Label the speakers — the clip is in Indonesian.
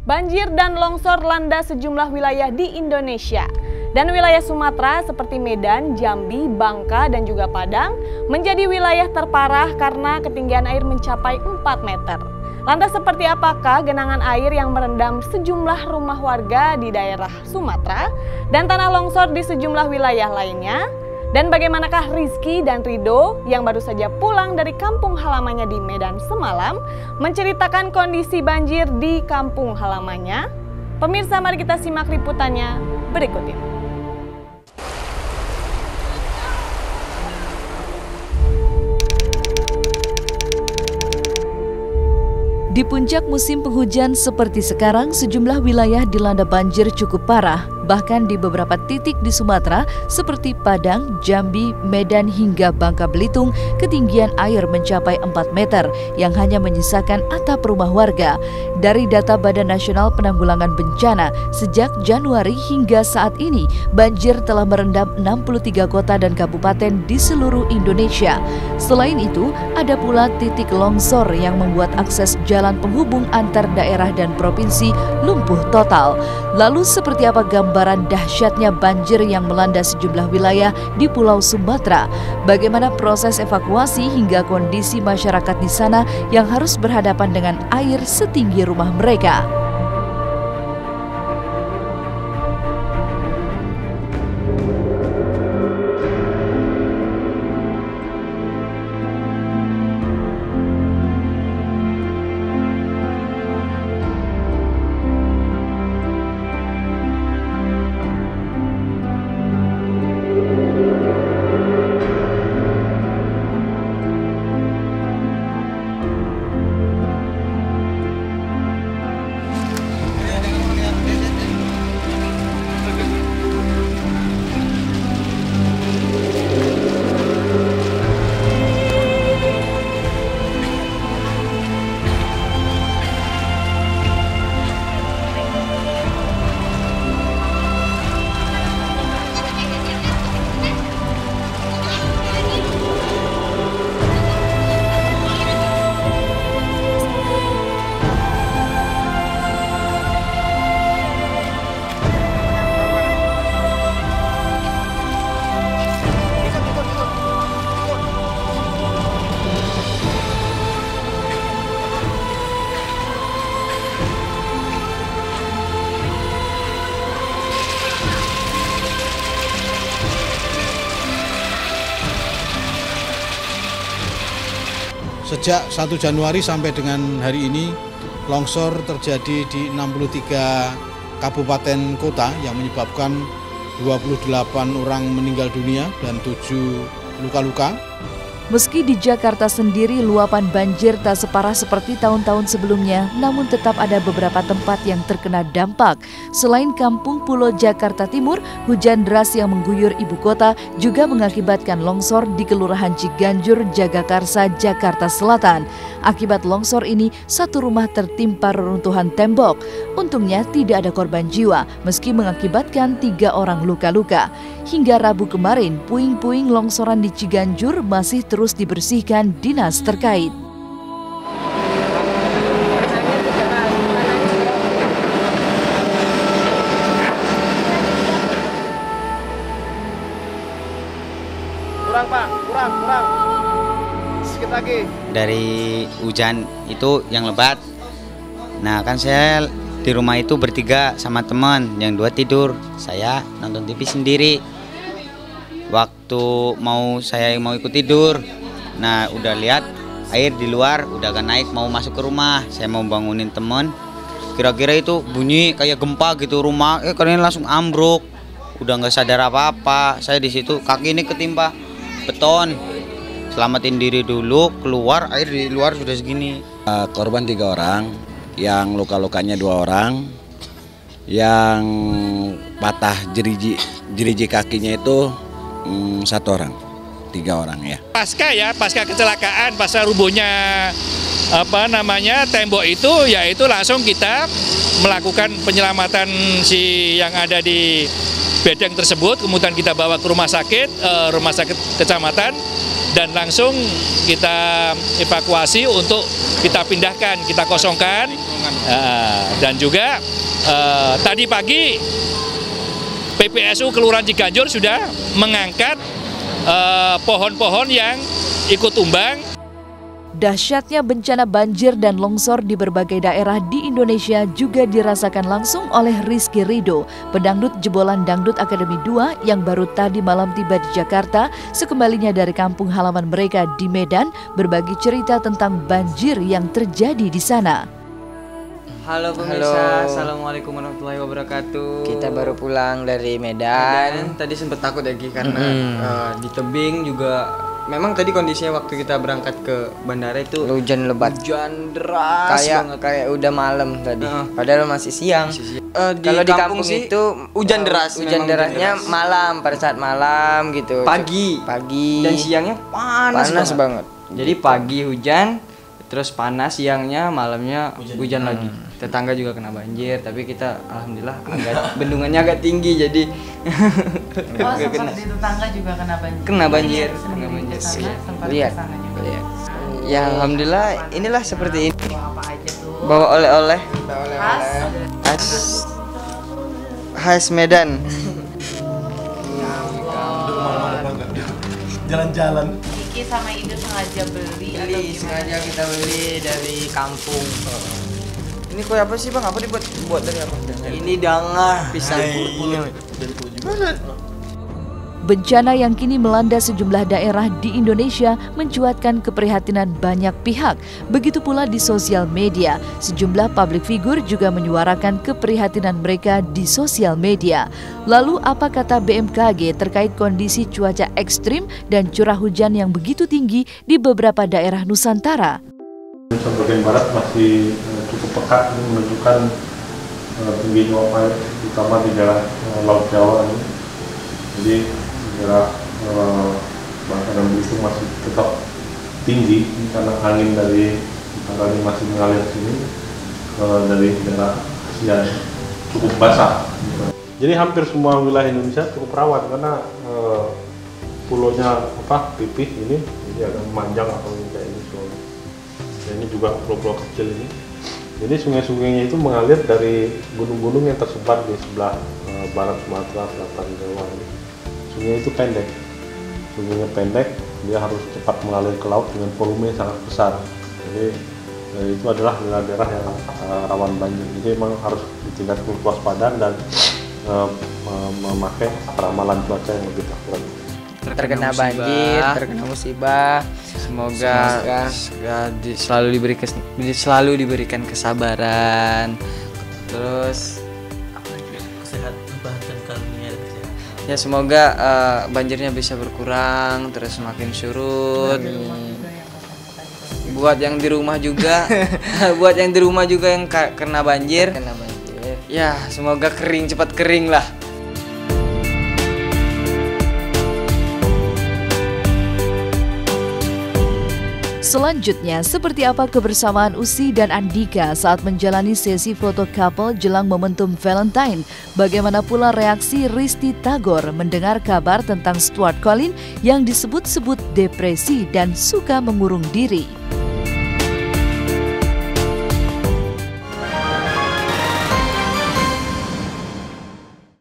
Speaker 1: Banjir dan longsor landa sejumlah wilayah di Indonesia. Dan wilayah Sumatera seperti Medan, Jambi, Bangka, dan juga Padang menjadi wilayah terparah karena ketinggian air mencapai 4 meter. Lantas seperti apakah genangan air yang merendam sejumlah rumah warga di daerah Sumatera dan tanah longsor di sejumlah wilayah lainnya? Dan bagaimanakah Rizky dan Rido yang baru saja pulang dari kampung halamannya di Medan semalam menceritakan kondisi banjir di kampung halamannya? Pemirsa, mari kita simak liputannya berikut ini.
Speaker 2: Di puncak musim penghujan seperti sekarang, sejumlah wilayah dilanda banjir cukup parah. Bahkan di beberapa titik di Sumatera seperti Padang, Jambi, Medan hingga Bangka Belitung, ketinggian air mencapai 4 meter yang hanya menyisakan atap rumah warga. Dari data Badan Nasional Penanggulangan Bencana, sejak Januari hingga saat ini, banjir telah merendam 63 kota dan kabupaten di seluruh Indonesia. Selain itu, ada pula titik longsor yang membuat akses jalan penghubung antar daerah dan provinsi lumpuh total. Lalu seperti apa gambaran dahsyatnya banjir yang melanda sejumlah wilayah di Pulau Sumatera? Bagaimana proses evakuasi hingga kondisi masyarakat di sana yang harus berhadapan dengan air setinggi rumah mereka?
Speaker 3: Sejak 1 Januari sampai dengan hari ini, longsor terjadi di 63 kabupaten kota yang menyebabkan 28 orang meninggal dunia dan 7 luka-luka.
Speaker 2: Meski di Jakarta sendiri luapan banjir tak separah seperti tahun-tahun sebelumnya, namun tetap ada beberapa tempat yang terkena dampak. Selain Kampung Pulo Jakarta Timur, hujan deras yang mengguyur ibu kota juga mengakibatkan longsor di Kelurahan Ciganjur, Jagakarsa, Jakarta Selatan. Akibat longsor ini, satu rumah tertimpa reruntuhan tembok. Untungnya tidak ada korban jiwa, meski mengakibatkan 3 orang luka-luka. Hingga Rabu kemarin, puing-puing longsoran di Ciganjur masih terus dibersihkan dinas terkait.
Speaker 4: Kurang Pak, kurang. Sedikit lagi. Dari hujan itu yang lebat. Nah kan saya di rumah itu bertiga sama teman, yang 2 tidur. Saya nonton TV sendiri. Waktu saya mau ikut tidur, nah udah lihat air di luar, udah kan naik mau masuk ke rumah. Saya mau bangunin teman, kira-kira itu bunyi kayak gempa gitu rumah, kalian langsung ambruk. Udah nggak sadar apa-apa. Saya di situ kaki ini ketimpa beton. Selamatin diri dulu, keluar air di luar sudah segini.
Speaker 5: Korban 3 orang, yang luka-lukanya 2 orang, yang patah jeriji kakinya itu 1 orang, 3 orang ya.
Speaker 6: Pasca kecelakaan, pasca rubuhnya tembok itu langsung kita melakukan penyelamatan si yang ada di bedeng tersebut, kemudian kita bawa ke rumah sakit kecamatan. dan langsung kita evakuasi untuk kita pindahkan, kita kosongkan. Dan juga tadi pagi PPSU Kelurahan Ciganjur sudah mengangkat pohon-pohon yang ikut tumbang.
Speaker 2: Dahsyatnya bencana banjir dan longsor di berbagai daerah di Indonesia juga dirasakan langsung oleh Rizky Ridho, pedangdut jebolan Dangdut Akademi 2 yang baru tadi malam tiba di Jakarta. Sekembalinya dari kampung halaman mereka di Medan, berbagi cerita tentang banjir yang terjadi di sana.
Speaker 7: Halo pemirsa, Assalamualaikum warahmatullahi wabarakatuh.
Speaker 8: Kita baru pulang dari Medan.
Speaker 7: Tadi sempat takut lagi karena di tebing juga. Memang tadi kondisinya waktu kita berangkat ke bandara itu
Speaker 8: hujan lebat,
Speaker 7: hujan deras
Speaker 8: kayak udah malam tadi. Padahal masih siang. Kalau di kampung sih, itu
Speaker 7: hujan deras.
Speaker 8: Hujan derasnya deras. Malam, pada saat malam gitu.
Speaker 7: Pagi.
Speaker 8: Dan
Speaker 7: siangnya panas
Speaker 8: banget.
Speaker 7: Jadi pagi hujan, terus panas, siangnya, malamnya hujan lagi. Tetangga juga kena banjir, tapi kita alhamdulillah bendungannya agak tinggi, jadi
Speaker 9: sempat di tetangga juga
Speaker 7: kena banjir.
Speaker 8: Lihat. Ya alhamdulillah, inilah seperti ini. Bawa oleh-oleh. Khas Medan.
Speaker 9: Jalan-jalan. Kiki sama Ido sengaja sengaja kita beli dari kampung.
Speaker 8: Ini kue apa sih bang? Apa dibuat dari apa?
Speaker 7: Ini dangah pisang.
Speaker 2: Bencana yang kini melanda sejumlah daerah di Indonesia mencuatkan keprihatinan banyak pihak. Begitu pula di sosial media, sejumlah publik figur juga menyuarakan keprihatinan mereka di sosial media. Lalu apa kata BMKG terkait kondisi cuaca ekstrim dan curah hujan yang begitu tinggi di beberapa daerah Nusantara?
Speaker 10: Bagian barat masih cukup pekat, ini menunjukkan tinggi uap air, terutama di daerah Laut Jawa ini. Jadi daerah Bangka dan Belitung masih tetap tinggi karena angin dari utara ini masih mengalir sini dari daerah Asia cukup basah. Jadi hampir semua wilayah Indonesia cukup rawan karena pulaunya pipih ini, jadi agak memanjang atau kayak ini. Ini juga pulau-pulau kecil ini. Jadi sungai-sungainya itu mengalir dari gunung-gunung yang tersebar di sebelah barat Sumatera, selatan Jawa ini. Sungai itu pendek, sungainya pendek, dia harus cepat mengalir ke laut dengan volume yang sangat besar. Jadi itu adalah daerah-daerah yang rawan banjir. Jadi memang harus ditingkatkan kewaspadaan dan memakai ramalan cuaca yang lebih akurat.
Speaker 8: Terkena banjir, terkena musibah, semoga selalu diberikan kesabaran, terus ya semoga banjirnya bisa berkurang, terus semakin surut. Buat yang di rumah juga, yang kena banjir, ya semoga cepat kering lah.
Speaker 2: Selanjutnya, seperti apa kebersamaan Usi dan Andika saat menjalani sesi foto couple jelang momentum Valentine? Bagaimana pula reaksi Risti Tagor mendengar kabar tentang Stuart Collin yang disebut-sebut depresi dan suka mengurung diri?